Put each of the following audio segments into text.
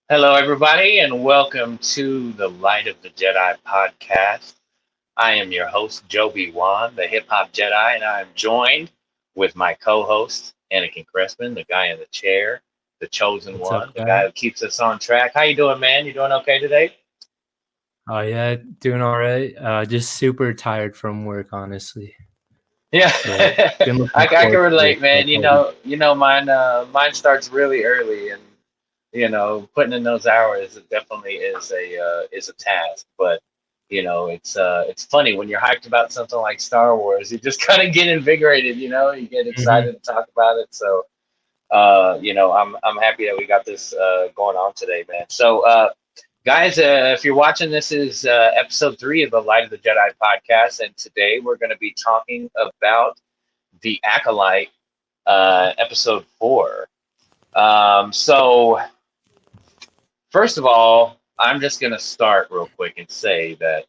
Hello, everybody, and welcome to the Light of the Jedi Podcast. I am your host, Jo3.b.1, the Hip Hop Jedi, and I am joined with my co-host, Anakin Crespin, the guy in the chair, the chosen What's one, up, the guy guy? who keeps us on track. How you doing, man? You doing okay today? Oh yeah, doing all right. Just super tired from work, honestly. Yeah, But been I looking can forward to relate, this man. like all week. Mine starts really early, and putting in those hours it definitely is a task. But it's funny when you're hyped about something like Star Wars, you just kind of get invigorated. You get hmm excited to talk about it. So I'm happy that we got this going on today, man. So guys, if you're watching, this is episode 3 of the Light of the Jedi podcast, and today we're going to be talking about the Acolyte, episode 4. So first of all, I'm just going to start real quick and say that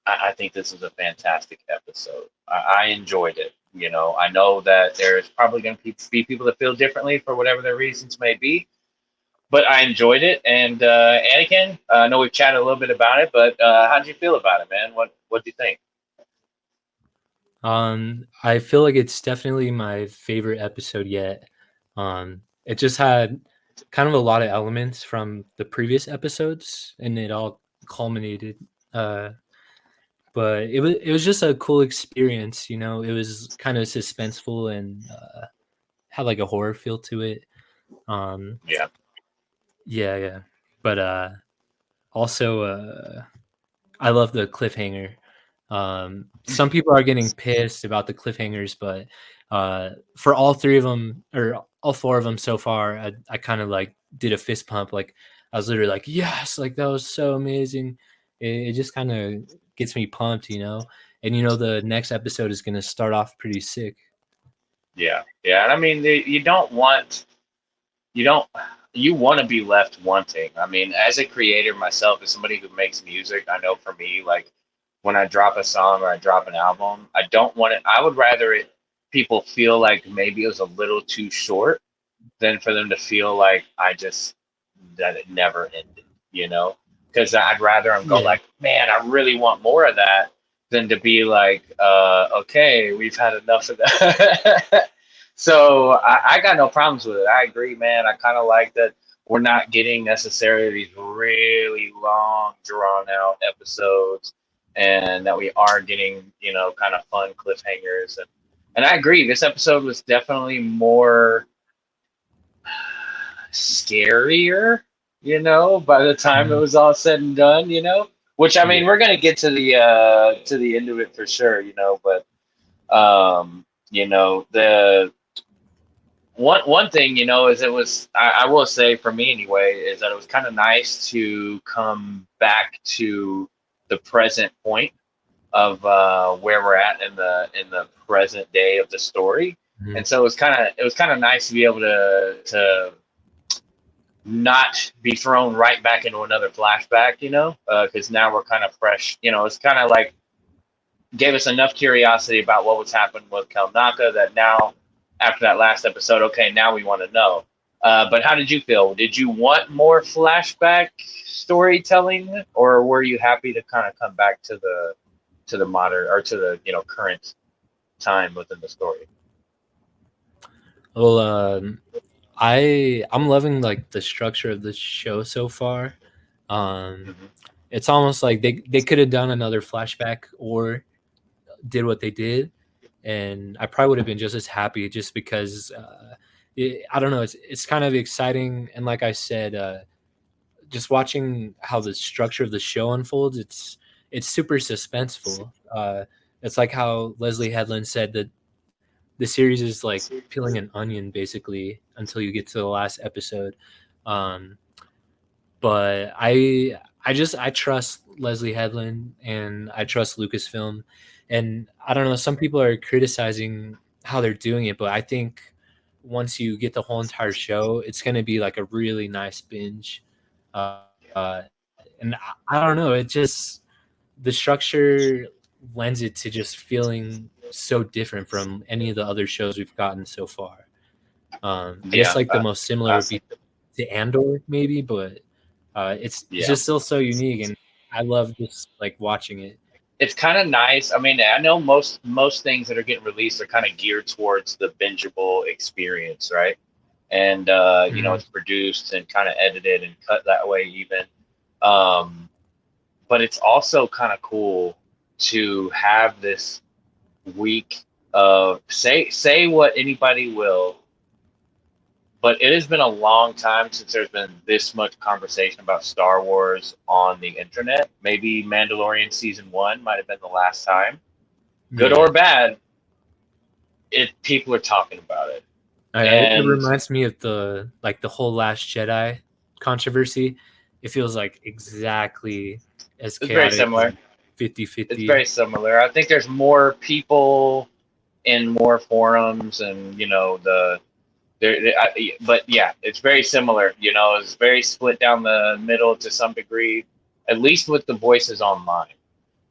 I think this is a fantastic episode. I enjoyed it. I know that there's probably going to be people that feel differently for whatever their reasons may be, but I enjoyed it. And Anakin, I know we've chatted a little bit about it, but how did you feel about it, man? What do you think? I feel like it's definitely my favorite episode yet. It just had kind of a lot of elements from the previous episodes, and it all culminated. Uh, but it was just a cool experience. It was kind of suspenseful and had like a horror feel to it. Um, Yeah, yeah, yeah. But also, I love the cliffhanger. Some people are getting pissed about the cliffhangers, but for all three of them or all four of them so far, I kind of like did a fist pump. Like I was literally like, yes, like that was so amazing. It just kind of gets me pumped. And the next episode is gonna start off pretty sick. yeah, yeah. And I mean, you don't you want to be left wanting. I mean, as a creator myself, as somebody who makes music, I know for me, like when I drop a song or I drop an album, I don't want it. I would rather it people feel like maybe it was a little too short than for them to feel like that it never ended. You know, because I'd rather them go Yeah, like, man, I really want more of that, than to be like, okay, we've had enough of that. So I got no problems with it. I agree, man. I kind of like that we're not getting necessarily these really long, drawn out episodes, and that we are getting, kind of fun cliffhangers. And I agree, this episode was definitely more scarier, by the time it mhm, was all said and done, which I yeah, mean, we're gonna get to the end of it for sure, but the one thing, is it was I will say for me anyway, is that it was kind of nice to come back to the present point of where we're at in the present day of the story. mhm, And so it was kind of nice to be able to not be thrown right back into another flashback, because now we're kind of fresh. It's kind of like gave us enough curiosity about what was happening with Kelnaka that now, after that last episode, okay, now we want to know. But how did you feel? Did you want more flashback storytelling, or were you happy to kind of come back to the modern, or to the current time within the story? well, I'm loving like the structure of the show so far. Um, Mm-hmm. it's almost like they could have done another flashback or did what they did, and I probably would have been just as happy just because I don't know. It's kind of exciting, and like I said, just watching how the structure of the show unfolds, it's super suspenseful. It's like how Leslie Headland said that the series is like peeling an onion basically until you get to the last episode. Um, but I trust Leslie Headland and I trust Lucasfilm, and I don't know. Some people are criticizing how they're doing it, but I think once you get the whole entire show, it's going to be like a really nice binge. And I don't know. It just the structure lends it to just feeling so different from any of the other shows we've gotten so far. I guess Yeah, like the most similar I would be to Andor, maybe, but It's just still so unique, and I love just like watching it. It's kind of nice. I mean, I know most things that are getting released are kind of geared towards the bingeable experience, right? And you know, it's produced and kind of edited and cut that way even. But it's also kind of cool to have this week of say what anybody will, but it has been a long time since there's been this much conversation about Star Wars on the internet. Maybe Mandalorian season 1 might have been the last time. Good or bad, people are talking about it. It reminds me of the whole Last Jedi controversy. It feels like exactly as chaotic. It's very similar. 50-50. It's very similar. I think there's more people in more forums, and you know but yeah, it's very similar. You know, it's very split down the middle to some degree, at least with the voices online.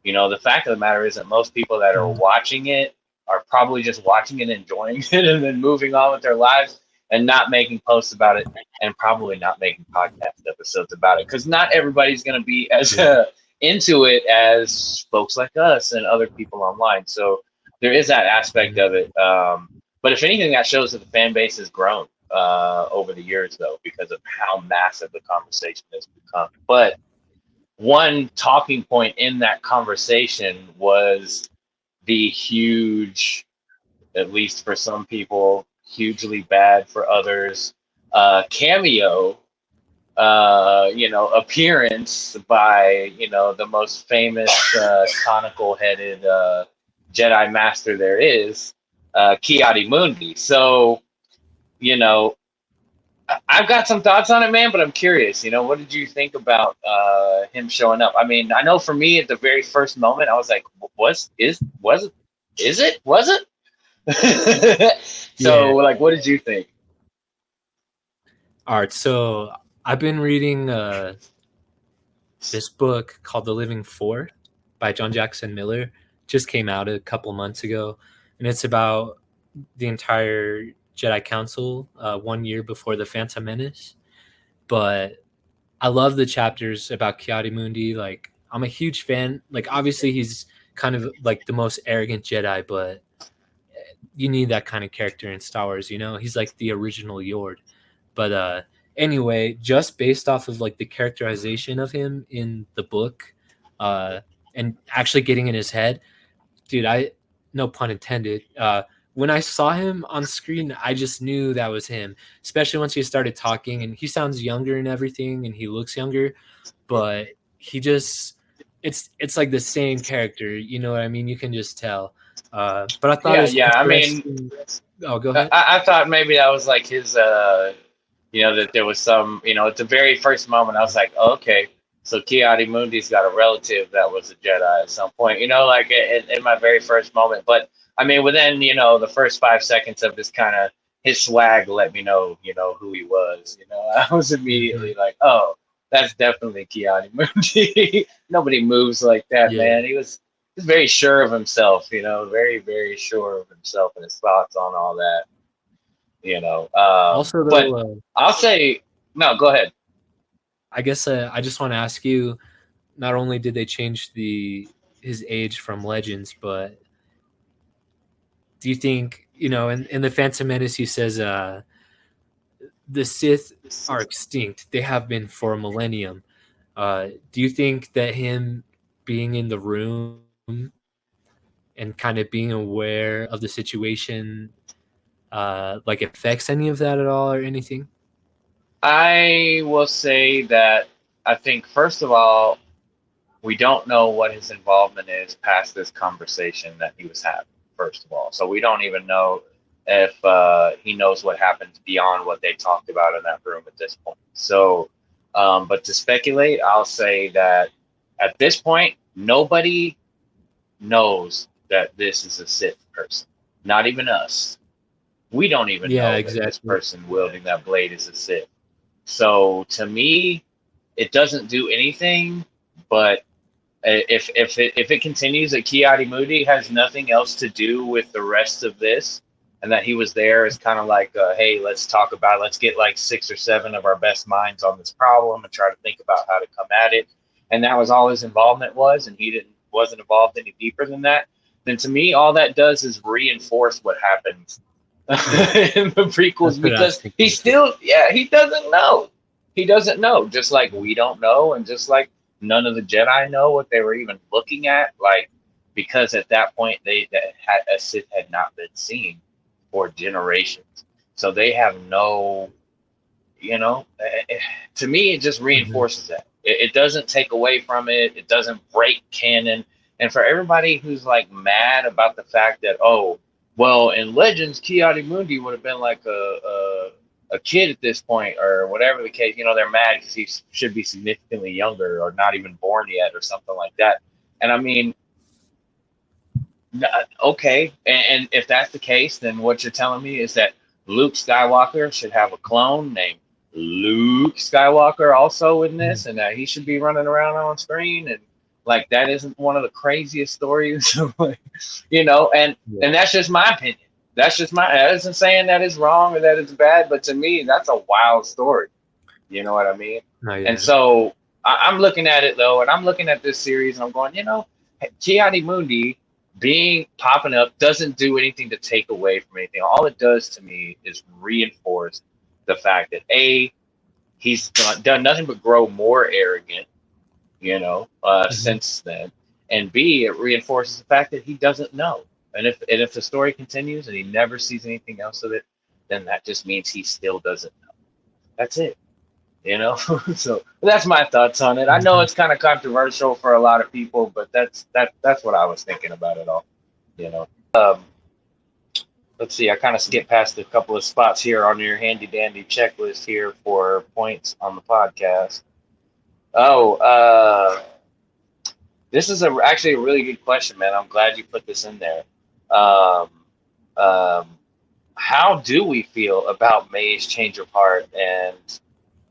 You know, the fact of the matter is that most people that are watching it are probably just watching it, enjoying it, and then moving on with their lives and not making posts about it, and probably not making podcast episodes about it, because not everybody's going to be as into it as folks like us and other people online. So there is that aspect of it. But if anything, that shows that the fan base has grown over the years, though, because of how massive the conversation has become. But one talking point in that conversation was the huge, at least for some people, hugely bad for others, cameo, appearance by, the most famous conical-headed Jedi Master there is, Ki-Adi-Mundi. So, I've got some thoughts on it, man, but I'm curious, what did you think about him showing up? I mean, I know for me at the very first moment, I was like, was it? So, like, what did you think? All right, so I've been reading this book called The Living Four by John Jackson Miller. Just came out a couple months ago, and it's about the entire Jedi Council 1 year before the Phantom Menace. But I love the chapters about Ki-Adi-Mundi. Like, I'm a huge fan. Like, obviously he's kind of like the most arrogant Jedi, but you need that kind of character in Star Wars, He's like the original Yord. But anyway, just based off of like the characterization of him in the book, and actually getting in his head, dude, no pun intended, when I saw him on screen, I just knew that was him, especially once he started talking, and he sounds younger and everything, and he looks younger, but he just, it's like the same character, you know what I mean? You can just tell. But I thought I mean, oh, go ahead. I thought maybe that was like his, that there was some, at the very first moment, I was like, oh, okay, so Ki-Adi-Mundi's got a relative that was a Jedi at some point, like in my very first moment. But I mean, within, the first 5 seconds of this kind of, his swag let me know, who he was. I was immediately like, oh, that's definitely Ki-Adi-Mundi. Nobody moves like that, man. He was very sure of himself, very, very sure of himself and his thoughts on all that, Also, though, but I'll say, no, go ahead. I guess I just want to ask you, not only did they change his age from Legends, but do you think, in the Phantom Menace, he says, the Sith are extinct. They have been for a millennium. Do you think that him being in the room and kind of being aware of the situation, like affects any of that at all or anything? I will say that I think, first of all, we don't know what his involvement is past this conversation that he was having, first of all. So we don't even know if he knows what happens beyond what they talked about in that room at this point. So, but to speculate, I'll say that at this point, nobody knows that this is a Sith person. Not even us. We don't even know that this person wielding that blade is a Sith. So to me, it doesn't do anything. But if it continues that Ki-Adi-Mundi has nothing else to do with the rest of this, and that he was there as kind of like, hey, let's talk about it. Let's get like 6 or 7 of our best minds on this problem and try to think about how to come at it. And that was all his involvement was, and he wasn't involved any deeper than that. Then to me, all that does is reinforce what happened in the prequels, because he still, he doesn't know. He doesn't know, just like we don't know, and just like none of the Jedi know what they were even looking at, like, because at that point a Sith had not been seen for generations, so they have no, to me it just reinforces that. It doesn't take away from it. It doesn't break canon. And for everybody who's like mad about the fact that, oh, well, in Legends, Ki-Adi-Mundi would have been like a kid at this point, or whatever the case, they're mad because he should be significantly younger or not even born yet or something like that. And I mean, okay. And if that's the case, then what you're telling me is that Luke Skywalker should have a clone named Luke Skywalker also in this, and that he should be running around on screen, and like that isn't one of the craziest stories, and that's just my opinion. That isn't saying that is wrong or that it's bad, but to me, that's a wild story. You know what I mean? And so I'm looking at it though, and I'm looking at this series, and I'm going, Ki-Adi-Mundi popping up doesn't do anything to take away from anything. All it does to me is reinforce the fact that he's done nothing but grow more arrogant, since then, and B, it reinforces the fact that he doesn't know. And if the story continues and he never sees anything else of it, then that just means he still doesn't know. That's it, So that's my thoughts on it. I know it's kind of controversial for a lot of people, but that's what I was thinking about it all. Let's see. I kind of skipped past a couple of spots here on your handy dandy checklist here for points on the podcast. This is actually a really good question, man. I'm glad you put this in there. How do we feel about May's change of heart and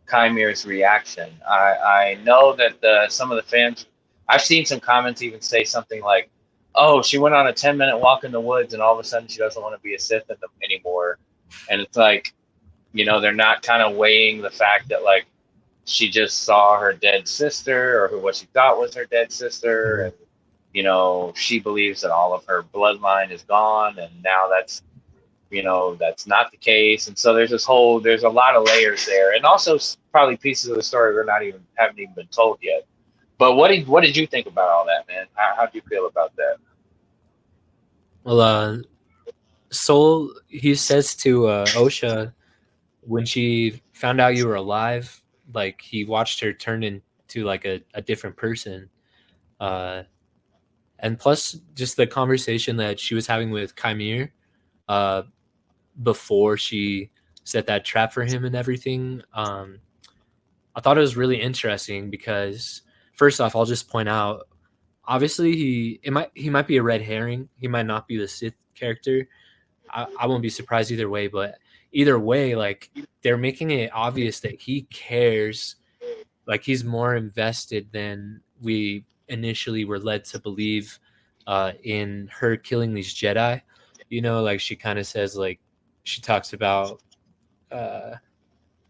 Chimere's reaction? I know that some of the fans, I've seen some comments even say something like, oh, she went on a 10-minute walk in the woods and all of a sudden she doesn't want to be a Sith anymore. And it's like, they're not kind of weighing the fact that like she just saw her dead sister, or what she thought was her dead sister. And, she believes that all of her bloodline is gone. And now that's not the case. And so there's a lot of layers there. And also probably pieces of the story haven't even been told yet. But what did you think about all that, man? How do you feel about that? Well, Soul, he says to Osha, when she found out you were alive, like he watched her turn into like a different person. And plus just the conversation that she was having with Chimere before she set that trap for him and everything. I thought it was really interesting because first off, I'll just point out, obviously he might be a red herring. He might not be the Sith character. I won't be surprised either way, but either way, like they're making it obvious that he cares. Like he's more invested than we initially were led to believe in her killing these Jedi. Like she kind of says, like she talks about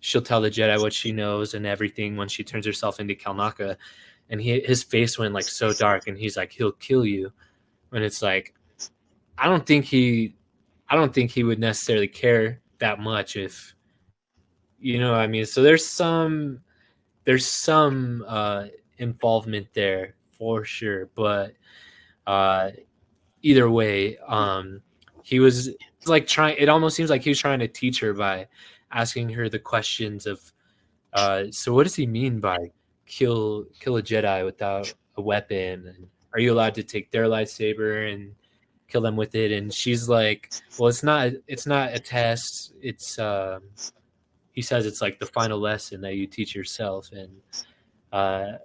she'll tell the Jedi what she knows and everything when she turns herself into Kalnaka. And his face went like so dark, and he's like, he'll kill you. And it's like, I don't think he would necessarily care that much if, what I mean? So there's some involvement there for sure. But either way, he was like it almost seems like he was trying to teach her by asking her the questions of, so what does he mean by kill a Jedi without a weapon? And are you allowed to take their lightsaber and kill them with it? And she's like, well, it's not a test. It's he says it's like the final lesson that you teach yourself. And I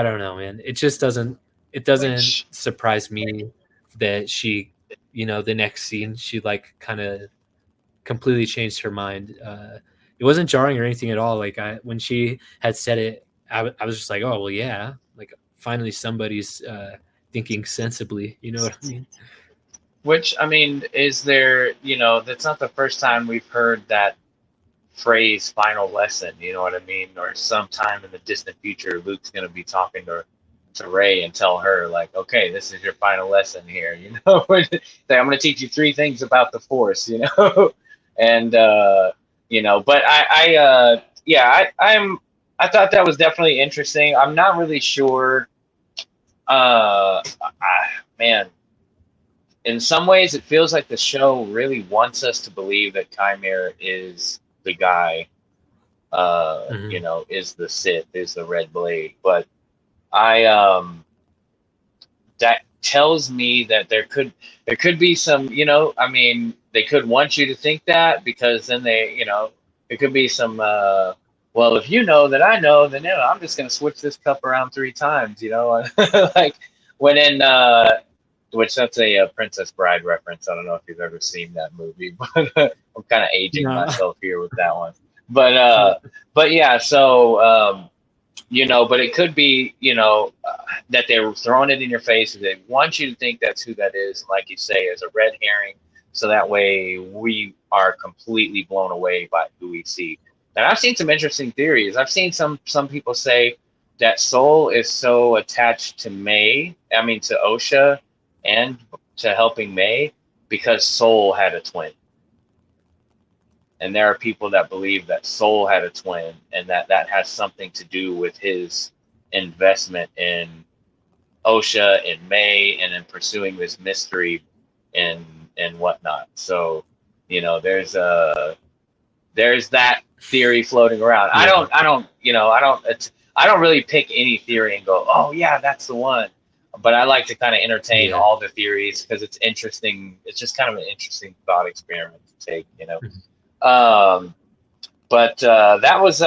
don't know, man. It just doesn't surprise me that she, the next scene, she like kind of completely changed her mind. It wasn't jarring or anything at all. Like when she had said it, I was just like, oh, well, yeah. Like finally somebody's thinking sensibly. You know what I mean? Which, I mean, is there, that's not the first time we've heard that phrase final lesson, you know what I mean? Or sometime in the distant future, Luke's going to be talking to Rey and tell her, like, okay, this is your final lesson here, Say, I'm going to teach you three things about the Force, and, but yeah, I thought that was definitely interesting. I'm not really sure, man, in some ways, it feels like the show really wants us to believe that Chimera is the guy, Hmm. is the Sith, is the Red Blade. But I, that tells me that there could be some, I mean, they could want you to think that because then it could be some, well, if you know that I know, then I'm just gonna switch this cup around three times, like when in which that's a Princess Bride reference. I don't know if you've ever seen that movie, but I'm kind of aging No. myself here with that one. But yeah, so but it could be, that they're throwing it in your face. They want you to think that's who that is, like you say, as a red herring, so that way we are completely blown away by who we see. And I've seen some interesting theories. I've seen some people say that Soul is so attached to to Osha, and to helping May because Soul had a twin. And there are people that believe that Soul had a twin and that has something to do with his investment in Osha and May and in pursuing this mystery and whatnot. So, there's that theory floating around. I Yeah. don't I don't really pick any theory and go, oh yeah, that's the one. But I like to kind of entertain Yeah. all the theories because it's interesting. It's just kind of an interesting thought experiment to take. Mhm. Um, but that was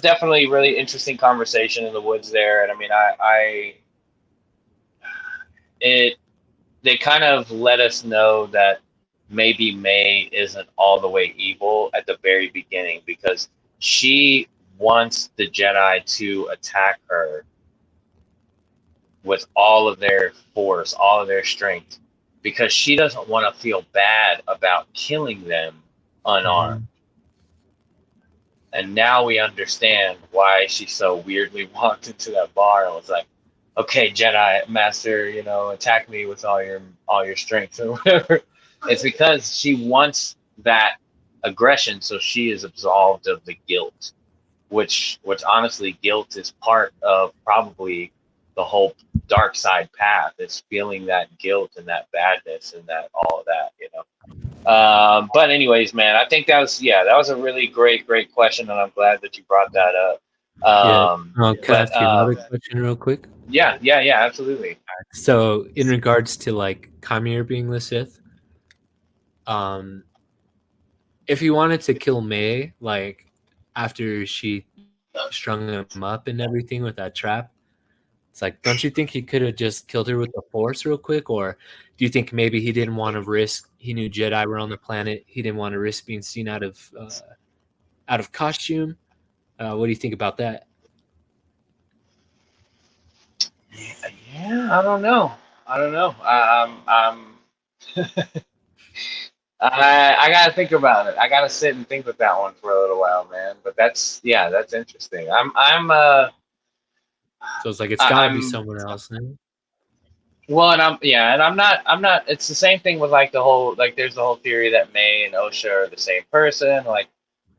definitely really interesting conversation in the woods there. And I mean, it they kind of let us know that maybe May isn't all the way evil at the very beginning because she wants the Jedi to attack her with all of their force, all of their strength, because she doesn't want to feel bad about killing them unarmed. Mhm. And now we understand why she so weirdly walked into that bar and was like, "Okay, Jedi Master, attack me with all your strength or whatever." It's because she wants that aggression, so she is absolved of the guilt. Which honestly, guilt is part of probably the whole dark side path. Is feeling that guilt and that badness and that all of that. But anyways, man, I think that was a really great question, and I'm glad that you brought that up. Yeah. Can I But ask you another question real quick? yeah, absolutely. So, in regards to like Chimera being the Sith, um, if he wanted to kill May, like after she strung him up and everything with that trap, it's like, don't you think he could have just killed her with the Force real quick, or do you think maybe he didn't want to risk? He knew Jedi were on the planet. He didn't want to risk being seen out of costume. What do you think about that? Yeah, I don't know. I don't know. I gotta think about it. I gotta sit and think with that one for a little while, man. But that's interesting. So it's like it's got to be I'm someone else. No? Well, and I'm not. It's the same thing with like the whole like. There's the whole theory that May and Osha are the same person. Like,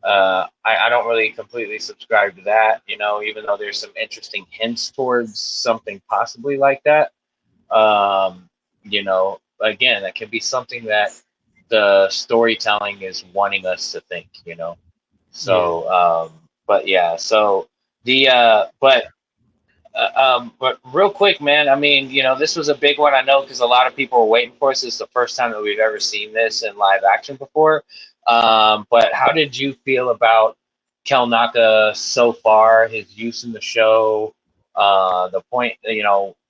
I don't really completely subscribe to that. Even though there's some interesting hints towards something possibly like that. Again, that can be something that the storytelling is wanting us to think. Yeah. So, but yeah, so but real quick, man, I mean, this was a big one. I know because a lot of people were waiting for us. This is the first time that we've ever seen this in live action before. But how did you feel about Kelnaka so far? His use in the show, the point,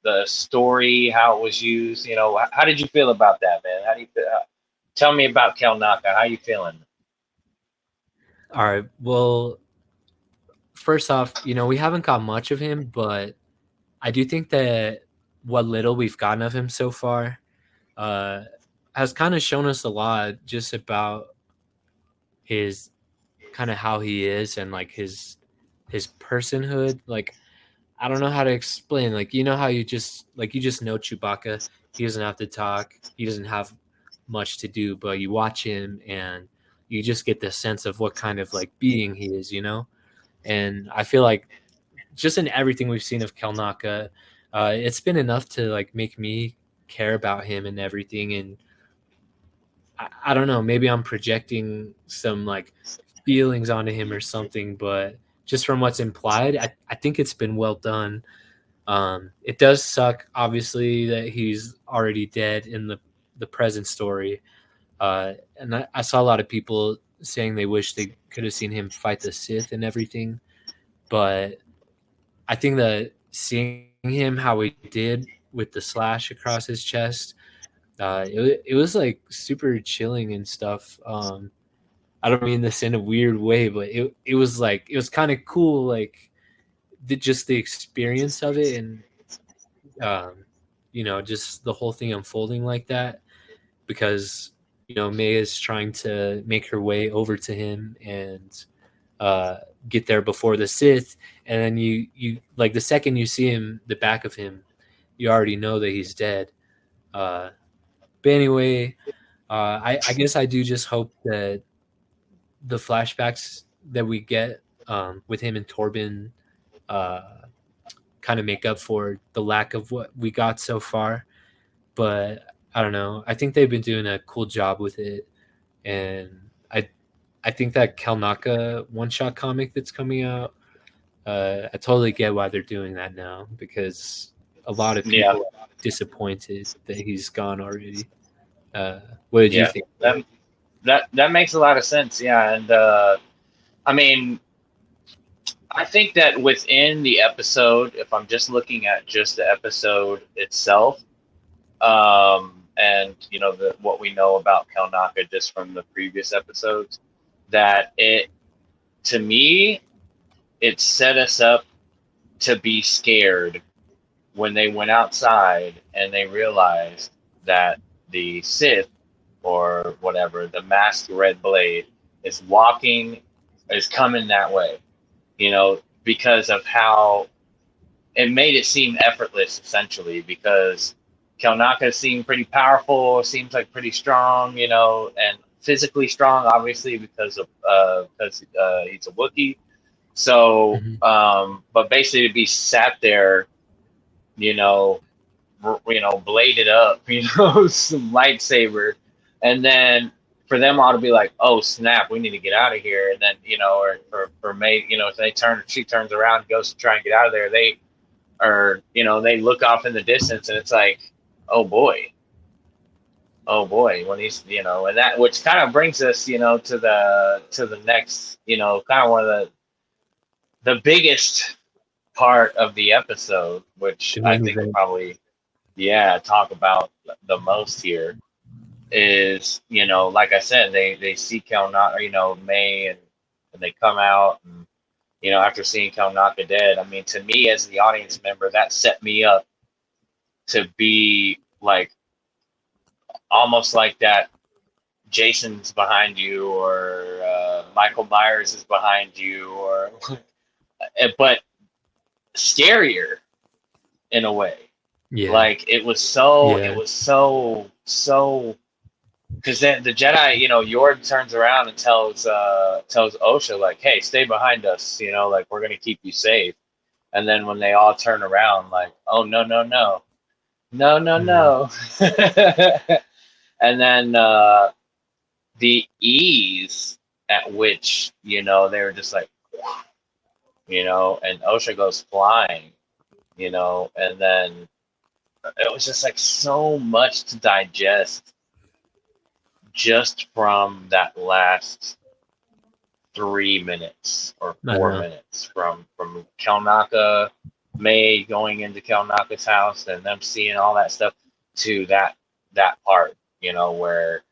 the story, how it was used. How did you feel about that, man? How do you feel? Tell me about Kelnaka. How you feeling? All right. Well, first off, we haven't got much of him, but I do think that what little we've gotten of him so far, has kind of shown us a lot just about his kind of how he is and like his personhood. Like I don't know how to explain. Like you know how you just know Chewbacca. He doesn't have to talk. He doesn't have much to do, but you watch him and you just get the sense of what kind of like being he is, you know. And I feel like just in everything we've seen of Kelnaka, it's been enough to like make me care about him and everything. And I don't know, maybe I'm projecting some like feelings onto him or something, but just from what's implied, I think it's been well done. It does suck, obviously, that he's already dead in the present story. And I saw a lot of people saying they wish they could have seen him fight the Sith and everything. But I think that seeing him how he did with the slash across his chest, it was like super chilling and stuff. I don't mean this in a weird way, but it was like it was kind of cool, like just the experience of it, and just the whole thing unfolding like that, because May is trying to make her way over to him and get there before the Sith, and then you like the second you see him, the back of him, you already know that he's dead. But anyway, I guess I do just hope that the flashbacks that we get with him and Torben uh, kind of make up for the lack of what we got so far. But I don't know. I think they've been doing a cool job with it, and I think that Kelnaka one shot comic that's coming out. I totally get why they're doing that now, because a lot of people are disappointed that he's gone already. What did you think? That makes a lot of sense. Yeah, and I mean, I think that within the episode, if I'm just looking at just the episode itself, and what we know about Kelnaka just from the previous episodes, that to me, it set us up to be scared when they went outside and they realized that the Sith, or whatever, the masked red blade, is coming that way, because of how it made it seem effortless, essentially, because Kelnaka seemed pretty powerful, seems like pretty strong, and physically strong, obviously, because he's a Wookiee. So, but basically to be sat there, bladed up, some lightsaber, and then for them all to be like, "Oh snap, we need to get out of here," and then or for May, if she turns around and goes to try and get out of there, they look off in the distance, and it's like, oh boy, when he's and that, which kind of brings us to the next kind of one of the biggest part of the episode, which I think we'll probably talk about the most here, is like I said, they see Kelnaka, May, and they come out, and after seeing Kelnaka dead, I mean, to me as the audience member, that set me up to be like almost like that Jason's behind you, or Michael Myers is behind you, or but scarier in a way. Yeah. Like it was so because then the Jedi, Yord turns around and tells Osha, like, hey, stay behind us, like we're gonna keep you safe. And then when they all turn around, like, oh no. And then the ease at which, they were just like, and Osha goes flying, and then it was just like so much to digest just from that last 3 minutes or 4 minutes from Kelnaka, May going into Kelnaka's house and them seeing all that stuff, to that part, where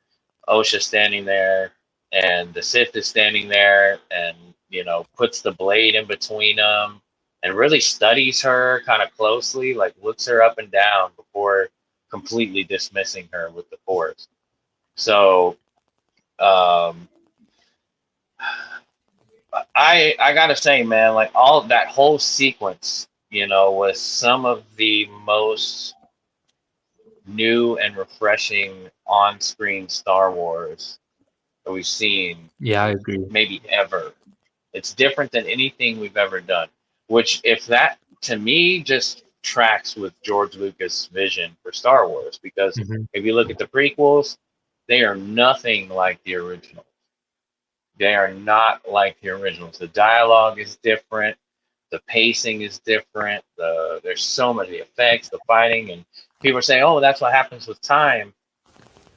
Osha's standing there and the Sith is standing there, and puts the blade in between them and really studies her kind of closely, like looks her up and down before completely dismissing her with the Force. So um, I gotta say, man, like all that whole sequence, was some of the most new and refreshing on-screen Star Wars that we've seen Yeah, I agree. maybe ever. It's different than anything we've ever done. Which, if that to me, just tracks with George Lucas' vision for Star Wars, because Mm-hmm. if you look at the prequels, they are nothing like the original. They are not like the originals. The dialogue is different. The pacing is different. There's so many effects, the fighting, and people are saying, "Oh, that's what happens with time,"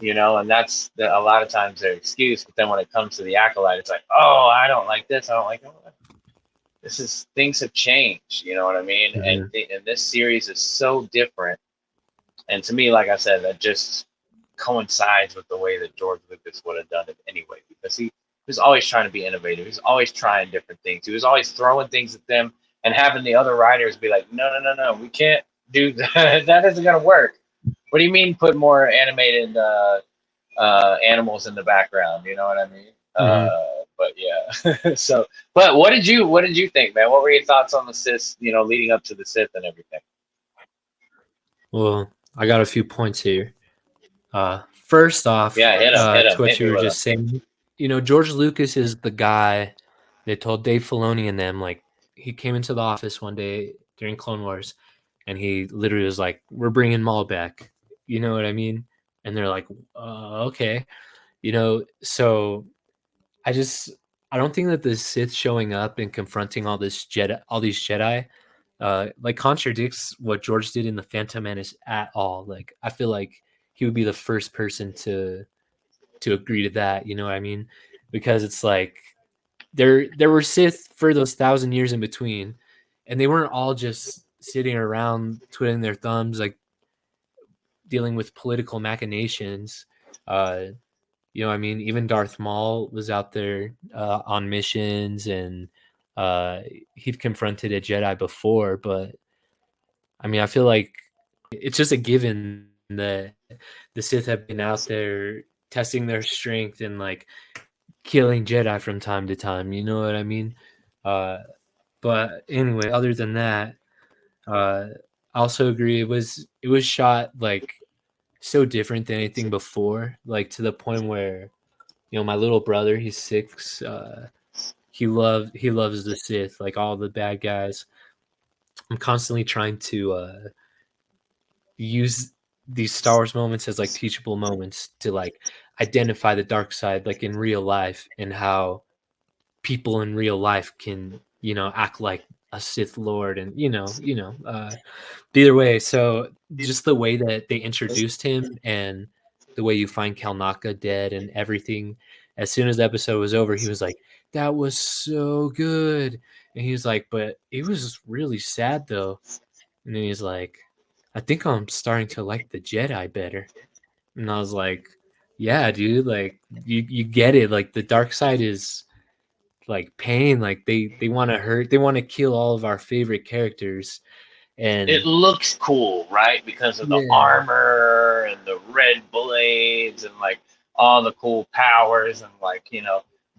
and that's a lot of times their excuse. But then when it comes to the Acolyte, it's like, "Oh, I don't like this. I don't like that." This is things have changed. You know what I mean? And Mm-hmm. and this series is so different. And to me, like I said, that just coincides with the way that George Lucas would have done it anyway, because he was always trying to be innovative. He was always trying different things. He was always throwing things at them and having the other writers be like, no, no, no, no, we can't do that. That isn't going to work. What do you mean put more animated animals in the background? You know what I mean? Mm-hmm. But yeah. So, but what did you think, man? What were your thoughts on the Sith? Leading up to the Sith and everything. Well, I got a few points here. First off, Yeah, hit him, hit to him, what hit me you were with him. just saying, George Lucas is the guy that told Dave Filoni and them, like, he came into the office one day during Clone Wars, and he literally was like, "We're bringing Maul back." You know what I mean? And they're like, "Okay," So I just I don't think that the Sith showing up and confronting all these Jedi, like contradicts what George did in the Phantom Menace at all. Like I feel like he would be the first person to agree to that. You know what I mean? Because it's like there were Sith for those 1,000 years in between, and they weren't all just sitting around twiddling their thumbs, like dealing with political machinations. Uh, I mean, even Darth Maul was out there on missions, and uh, he'd confronted a Jedi before. But I mean, I feel like it's just a given that the Sith have been out there testing their strength and like killing Jedi from time to time. You know what I mean? Uh, but anyway, other than that, I also agree it was shot like so different than anything before, like to the point where my little brother, he's 6. He loves the Sith, like all the bad guys. I'm constantly trying to use these Star Wars moments as like teachable moments to like identify the dark side, like in real life, and how people in real life can act like a Sith Lord, and either way. So just the way that they introduced him and the way you find Kalnaka dead and everything. As soon as the episode was over, he was like, "That was so good," and he was like, "But it was really sad though." And then he's like, "I think I'm starting to like the Jedi better." And I was like, "Yeah, dude, like you get it. Like the dark side is like pain. Like they want to hurt. They want to kill all of our favorite characters." It And looks cool, right? Because of the yeah, armor and the red blades and like all the cool powers and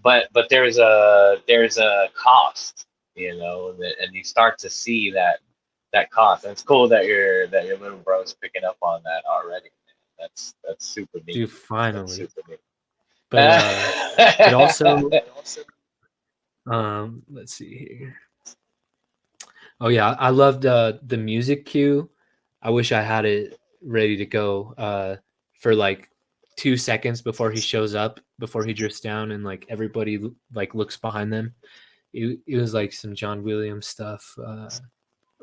but there's a cost, and you start to see that cost. And it's cool that your little bro's picking up on that already. Man. That's super neat. dude, That's finally. super neat. But also, let's see here. Oh yeah, I loved the music cue. I wish I had it ready to go for like 2 seconds before he shows up, before he drifts down, and like everybody like looks behind them. It was like some John Williams stuff.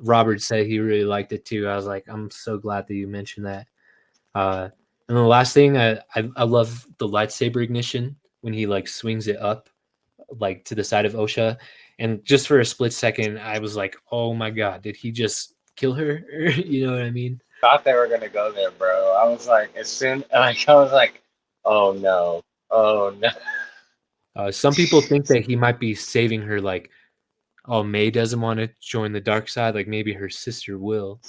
Robert said he really liked it too. I was like, I'm so glad that you mentioned that. Uh, and the last thing, I love the lightsaber ignition when he like swings it up like to the side of Osha, and just for a split second, I was like, "Oh my god, did he just kill her?" You know what I mean? Thought they were gonna go there, bro. I was like, I was like, oh no, oh no. Some people think that he might be saving her, like, oh, May doesn't want to join the dark side, like maybe her sister will.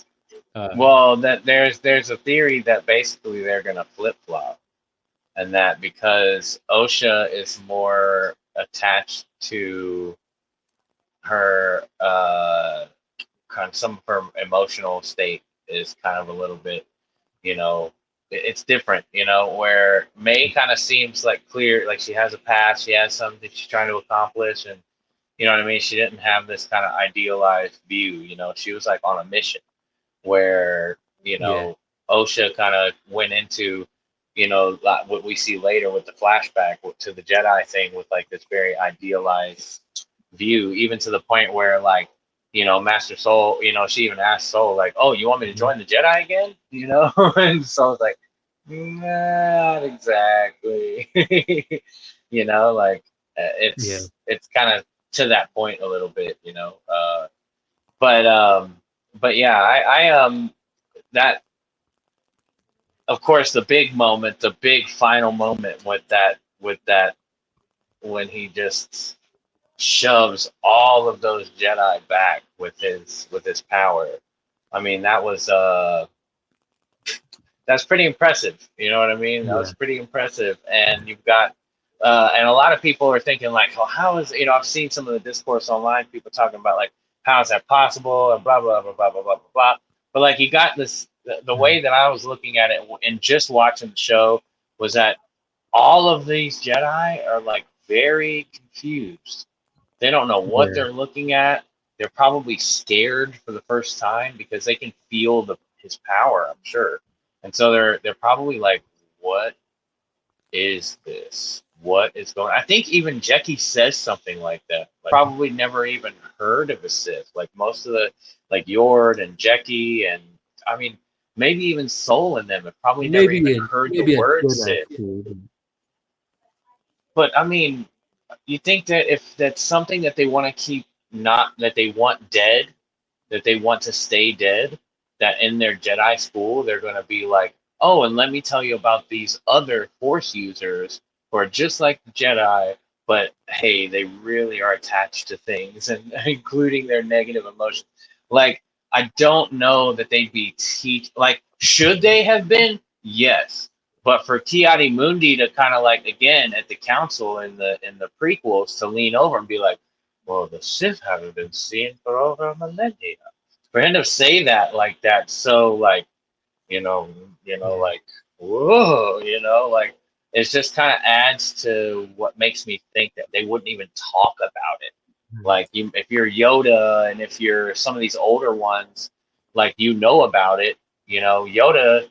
Well, that there's a theory that basically they're gonna flip flop, and that because Osha is more attached to her, kind of some of her emotional state is kind of a little bit, you know, it's different, where May kind of seems like clear, like she has a past, she has something she's trying to accomplish, and you know what I mean. She didn't have this kind of idealized view, she was like on a mission where Yeah. OSHA kind of went into, like what we see later with the flashback to the Jedi thing with like this very idealized view, even to the point where like, Master Soul, she even asked Soul like, "Oh, you want me to Mhm. join the Jedi again?" And Soul's like, "Not exactly." Like Yeah. it's kind of to that point a little bit, but but yeah, I that of course the big moment, the big final moment with that when he just shoves all of those Jedi back with his power. I mean, that's pretty impressive. You know what I mean? That Yeah. was pretty impressive. And you've got and a lot of people are thinking like, well, how is I've seen some of the discourse online, people talking about like how is that possible and blah blah blah blah blah blah blah blah. But like you got this the way Mhm. that I was looking at it and just watching the show was that all of these Jedi are like very confused. They don't know what Yeah. they're looking at. They're probably scared for the first time because they can feel his power, I'm sure. And so they're probably like, what is this? What is going on? I think even Jackie says something like that. Like probably never even heard of a Sith. Like most of the like Yord and Jackie and I mean maybe even Soul and them have probably never even heard the Maybe a word Jedi Sith. too. But I mean, you think that if that's something that they want to keep not that they want dead, that they want to stay dead, that in their Jedi school they're going to be like, oh, and let me tell you about these other Force users who are just like the Jedi, but hey, they really are attached to things and including their negative emotions. Like, I don't know that they'd be like, should they have been? Yes. But for Tiati Mundi to kind of like again at the council in the prequels to lean over and be like, well, the Sith haven't been seen for over a millennia. For him to say that like that, so like you know, Yeah. like whoa, like it just kind of adds to what makes me think that they wouldn't even talk about it. Mhm. Like if you're Yoda and if you're some of these older ones, like about it, Yoda,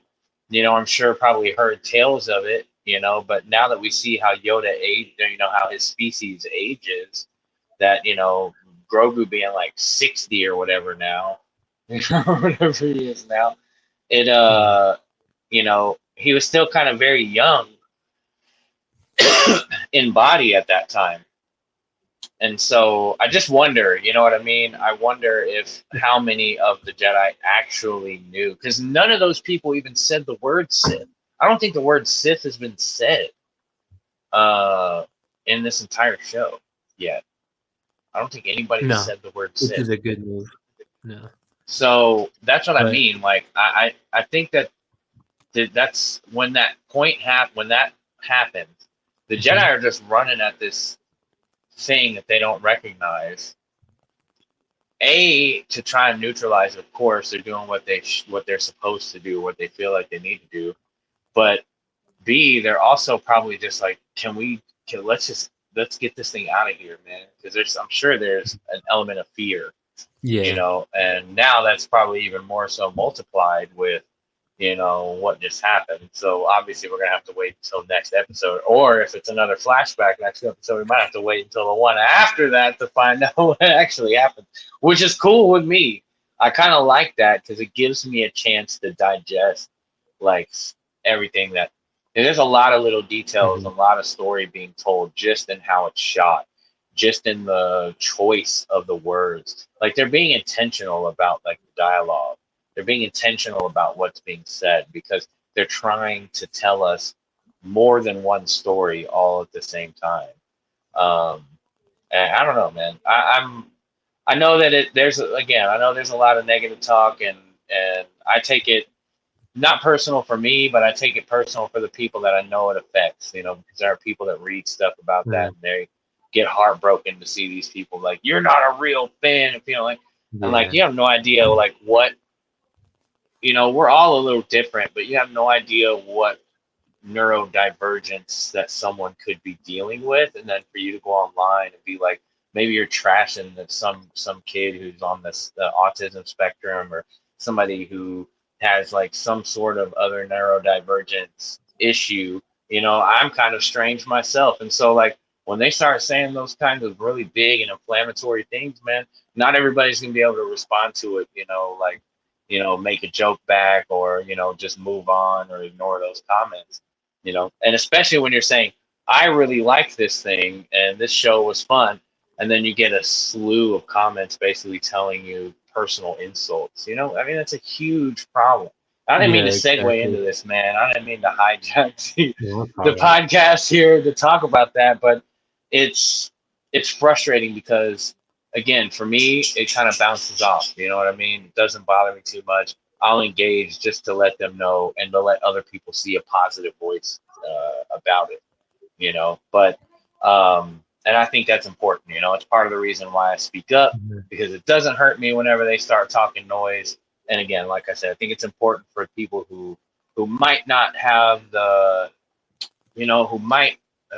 I'm sure probably heard tales of it, but now that we see how Yoda age, how his species ages, that Grogu being like 60 or whatever now, whatever he is now, it Yeah. he was still kind of very young in body at that time. And so I just wonder, you know what I mean? I wonder if how many of the Jedi actually knew, because none of those people even said the word Sith. I don't think the word Sith has been said uh, in this entire show yet. I don't think anybody No, said the word which Sith. is a good move. No, So that's what I but mean. Like I think that's when when that happens, the Jedi mhm. are just running at this thing that they don't recognize. To try and neutralize, of course, they're doing what they're supposed to do, what they feel like they need to do. But B, they're also probably just like, let's get this thing out of here, man. Because I'm sure there's an element of fear, Yeah. and now that's probably even more so multiplied with what just happened. So obviously we're gonna have to wait until next episode, or if it's another flashback next episode, we might have to wait until the one after that to find out what actually happened, which is cool with me. I kind of like that because it gives me a chance to digest like everything that there's a lot of little details, a Mhm. lot of story being told just in how it's shot, just in the choice of the words. Like they're being intentional about like the dialogue. They're being intentional about what's being said because they're trying to tell us more than one story all at the same time. Um, and I don't know, man. I know that there's again, I know there's a lot of negative talk and I take it not personal for me, but I take it personal for the people that I know it affects, because there are people that read stuff about that and they get heartbroken to see these people like, you're not a real fan, and and like, you have no idea like what, we're all a little different, but you have no idea what neurodivergence that someone could be dealing with, and then for you to go online and be like, maybe you're trashing that some kid who's on this the autism spectrum, or somebody who has like some sort of other neurodivergence issue. I'm kind of strange myself, and so like when they start saying those kinds of really big and inflammatory things, man, not everybody's gonna be able to respond to it, like make a joke back, or just move on or ignore those comments. And especially when you're saying, I really liked this thing and this show was fun, and then you get a slew of comments basically telling you personal insults. I mean, that's a huge problem. I didn't mean to segue into this, man. I didn't mean to hijack the podcast here to talk about that, but it's frustrating because, again, for me, it kind of bounces off. You know what I mean? It doesn't bother me too much. I'll engage just to let them know and to let other people see a positive voice about it, but and I think that's important. It's part of the reason why I speak up, because it doesn't hurt me whenever they start talking noise. And again, like I said, I think it's important for people who might not have the, who might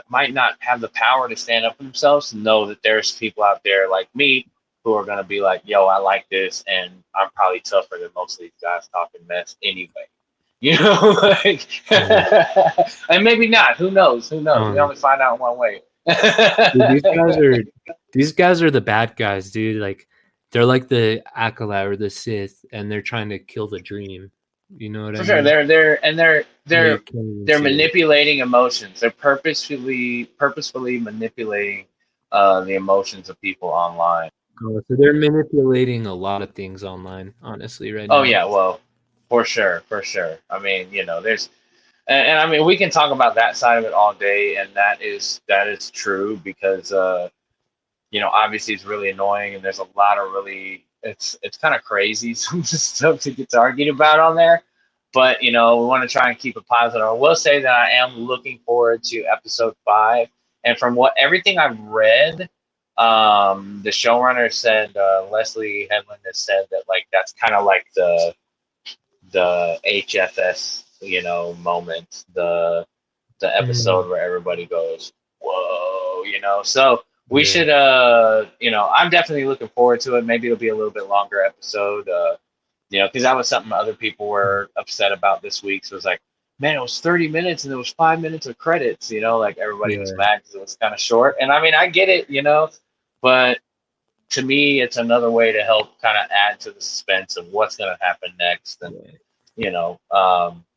not have the power to stand up for themselves, to know that there's people out there like me who are going to be like, yo, I like this, and I'm probably tougher than most of these guys talking mess anyway. Like, and maybe not. Who knows? We only find out one way. Dude, these guys are the bad guys, dude. Like, they're like the Acolyte or the Sith, and they're trying to kill the dream. You know what I mean? For sure, they're manipulating emotions. They're purposefully manipulating the emotions of people online. Oh, so they're manipulating a lot of things online, honestly, right now. Oh yeah, well, for sure. I mean, there's, and I mean, we can talk about that side of it all day, and that is true, because obviously it's really annoying, and there's a lot of really, it's kind of crazy, some stuff to get argued about on there. But we want to try and keep it positive. I will say that I am looking forward to episode 5, and from everything I've read, the showrunner said, Leslie Headland has said that like that's kind of like the HFS moment, the episode where everybody goes, whoa, so we should I'm definitely looking forward to it. Maybe it'll be a little bit longer episode, because that was something other people were upset about this week. So it was like, man, it was 30 minutes and there was 5 minutes of credits, like everybody was mad because it was kind of short. And I mean, I get it, but to me, it's another way to help kind of add to the suspense of what's going to happen next. And,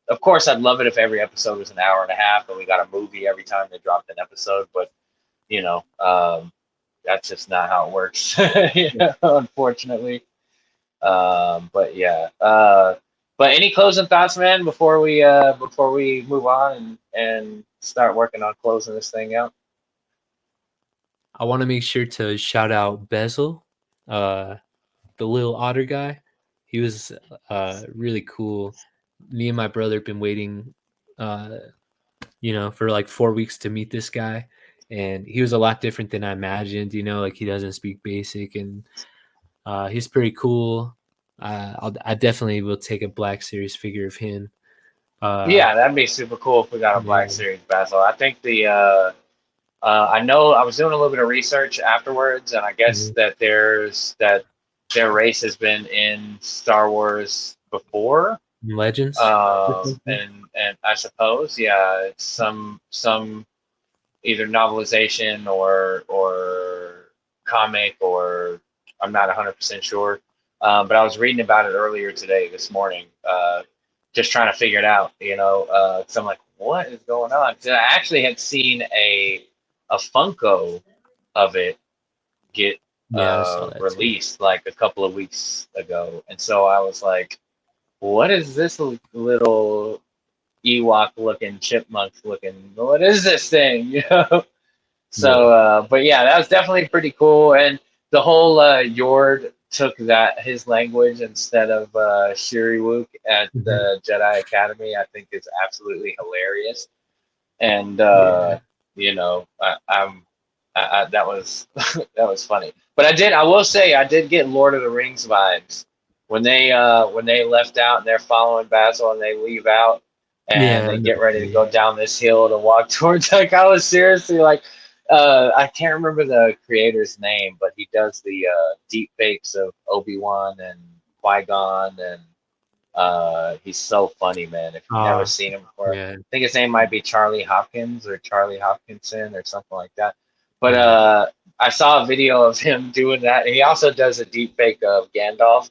of course, I'd love it if every episode was an hour and a half and we got a movie every time they dropped an episode. But, that's just not how it works, unfortunately. But yeah. But any closing thoughts, man, before we move on and start working on closing this thing out? I want to make sure to shout out Bezel, the little otter guy. He was really cool. Me and my brother have been waiting, for like 4 weeks to meet this guy. And he was a lot different than I imagined, like he doesn't speak basic, and he's pretty cool. I definitely will take a Black Series figure of him. Yeah, that'd be super cool if we got a Black Series Basil. I think I know I was doing a little bit of research afterwards, and I guess that their race has been in Star Wars before. Legends. And I suppose, yeah, it's some either novelization or comic, or I'm not 100% sure. But I was reading about it earlier this morning, just trying to figure it out, so I'm like, what is going on? So I actually had seen a Funko of it get released like a couple of weeks ago. And so I was like, what is this little Ewok looking, chipmunk looking, what is this thing? So, but yeah, that was definitely pretty cool. And the whole Yord took his language instead of Shiriwook at Mhm. the Jedi Academy, I think is absolutely hilarious. And Yeah. you know, that was that was funny. But I will say, I did get Lord of the Rings vibes when they left out and they're following Basil and they leave out and Yeah. they I know get what ready you to go mean. down this hill to walk towards. Like I was seriously like, I can't remember the creator's name, but he does the deep fakes of Obi-Wan and Qui-Gon, and he's so funny, man. If you've never Ah, seen him before, yeah. I think his name might be Charlie Hopkins or Charlie Hopkinson or something like that. But Yeah. I saw a video of him doing that, and he also does a deep fake of Gandalf,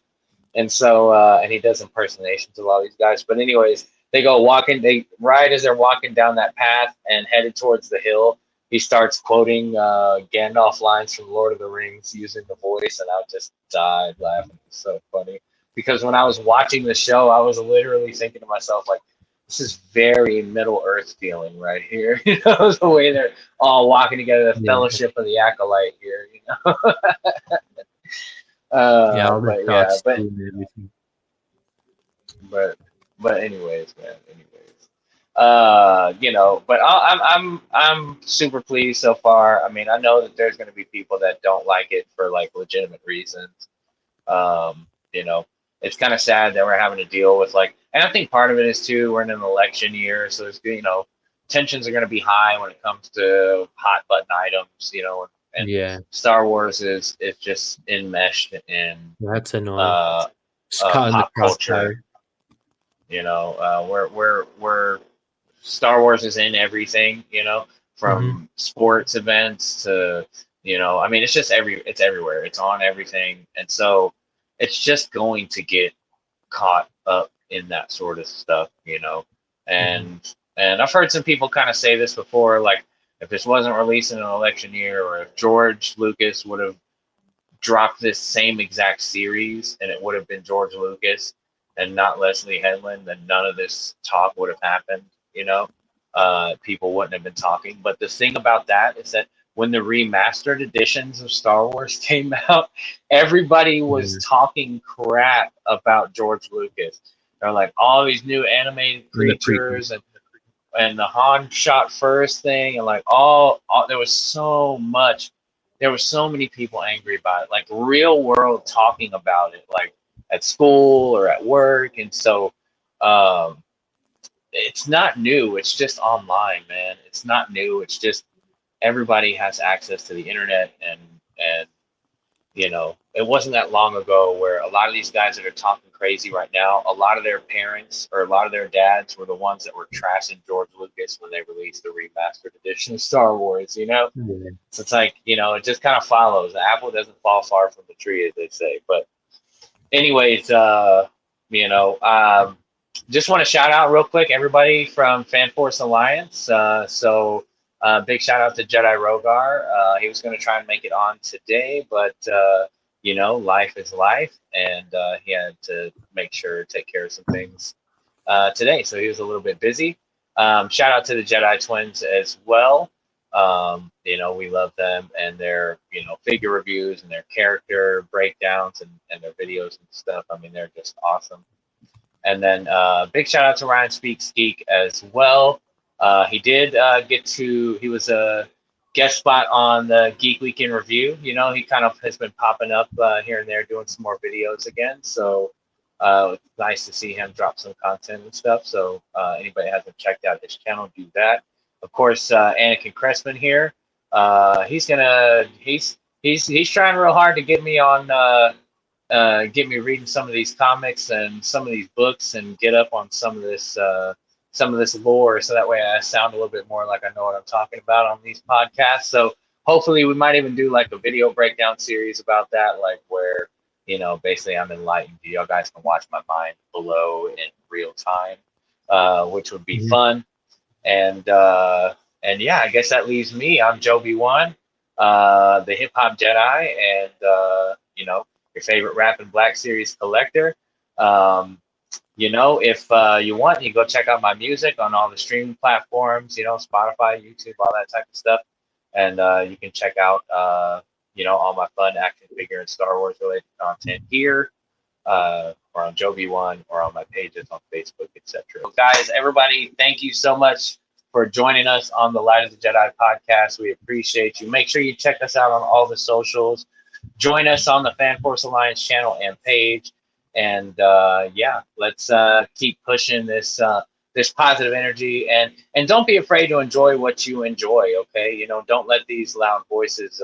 and so and he does impersonations of all these guys. But anyways, they go walking. They right as they're walking down that path and headed towards the hill, he starts quoting Gandalf lines from Lord of the Rings using the voice, and I just died laughing. It's so funny because when I was watching the show, I was literally thinking to myself like, this is very Middle Earth feeling right here. You know, the way they're all walking together, the Yeah. Fellowship of the Acolyte here. You know, Yeah. All the but yeah, shots too and everything. but anyways, man. Anyways, you know, but I'm super pleased so far. I mean, I know that there's going to be people that don't like it for like legitimate reasons. You know, it's kind of sad that we're having to deal with like, and I think part of it is too, we're in an election year, so there's, you know, tensions are going to be high when it comes to hot button items, you know, and Yeah. Star Wars is just enmeshed in That's annoying. uh, Just caught in the pop culture. crossfire. You know, we're Star Wars is in everything. You know, Hmm. from sports events to, you know, I mean, it's everywhere. It's on everything, and so it's just going to get caught up in that sort of stuff. You know, Hmm. and I've heard some people kind of say this before, like if this wasn't released in an election year, or if George Lucas would have dropped this same exact series and it would have been George Lucas and not Leslie Headland, then none of this talk would have happened. You know, people wouldn't have been talking. But the thing about that is that when the remastered editions of Star Wars came out, everybody was Yeah. talking crap about George Lucas. They're like all these new animated In the prequel. creatures and the Han shot first thing, and like all there was so much, there were so many people angry about it, like real world talking about it, like at school or at work, and so um, it's not new. It's just online, man. It's not new. It's just everybody has access to the internet, and you know, it wasn't that long ago where a lot of these guys that are talking crazy right now, a lot of their parents or a lot of their dads were the ones that were trashing George Lucas when they released the remastered edition of Star Wars, you know? Yeah. So it's like, you know, it just kind of follows. The apple doesn't fall far from the tree, as they say. But anyways, you know, just want to shout out real quick everybody from Fan Force Alliance. Big shout out to Jedi Rogar. He was going to try and make it on today, but you know, life is life, and he had to make sure to take care of some things today, so he was a little bit busy. Shout out to the Jedi Twins as well. You know, we love them and their, you know, figure reviews and their character breakdowns and their videos and stuff. I mean, they're just awesome. And then big shout out to Ryan Speaks Geek as well. He did he was a guest spot on the Geek Week in Review. You know, he kind of has been popping up here and there doing some more videos again. So it's nice to see him drop some content and stuff. So anybody hasn't checked out his channel, do that. Of course, Anakin Crespin here. He's trying real hard to get me on get me reading some of these comics and some of these books and get up on some of this lore, so that way I sound a little bit more like I know what I'm talking about on these podcasts. So hopefully we might even do like a video breakdown series about that, like where, you know, basically I'm enlightened. You guys can watch my mind below in real time, which would be Mhm. fun. And yeah, I guess that leaves me. I'm Jo3.b.1, the hip hop Jedi, and you know, your favorite Rap and Black series collector. Um, you know, if you want, you go check out my music on all the streaming platforms. You know, Spotify, YouTube, all that type of stuff, and you can check out all my fun action figure and Star Wars related content here, or on Jo3.b.1 or on my pages on Facebook, etc. So guys, everybody, thank you so much for joining us on the Light of the Jedi podcast. We appreciate you. Make sure you check us out on all the socials. Join us on the Fan Force Alliance channel and page. And let's keep pushing this positive energy, and don't be afraid to enjoy what you enjoy. Okay, don't let these loud voices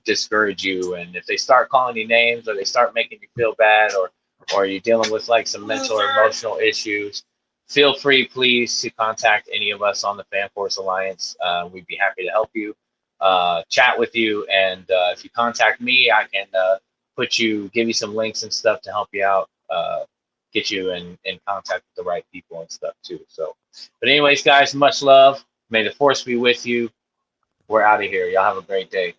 discourage you. And if they start calling you names, or they start making you feel bad, or you're dealing with like some mental or emotional issues, feel free, please, to contact any of us on the Fan Force Alliance. We'd be happy to help you, chat with you, and if you contact me, I can give you some links and stuff to help you out, get you in contact with the right people and stuff too. So, but anyways, guys, much love. May the Force be with you. We're out of here. Y'all have a great day.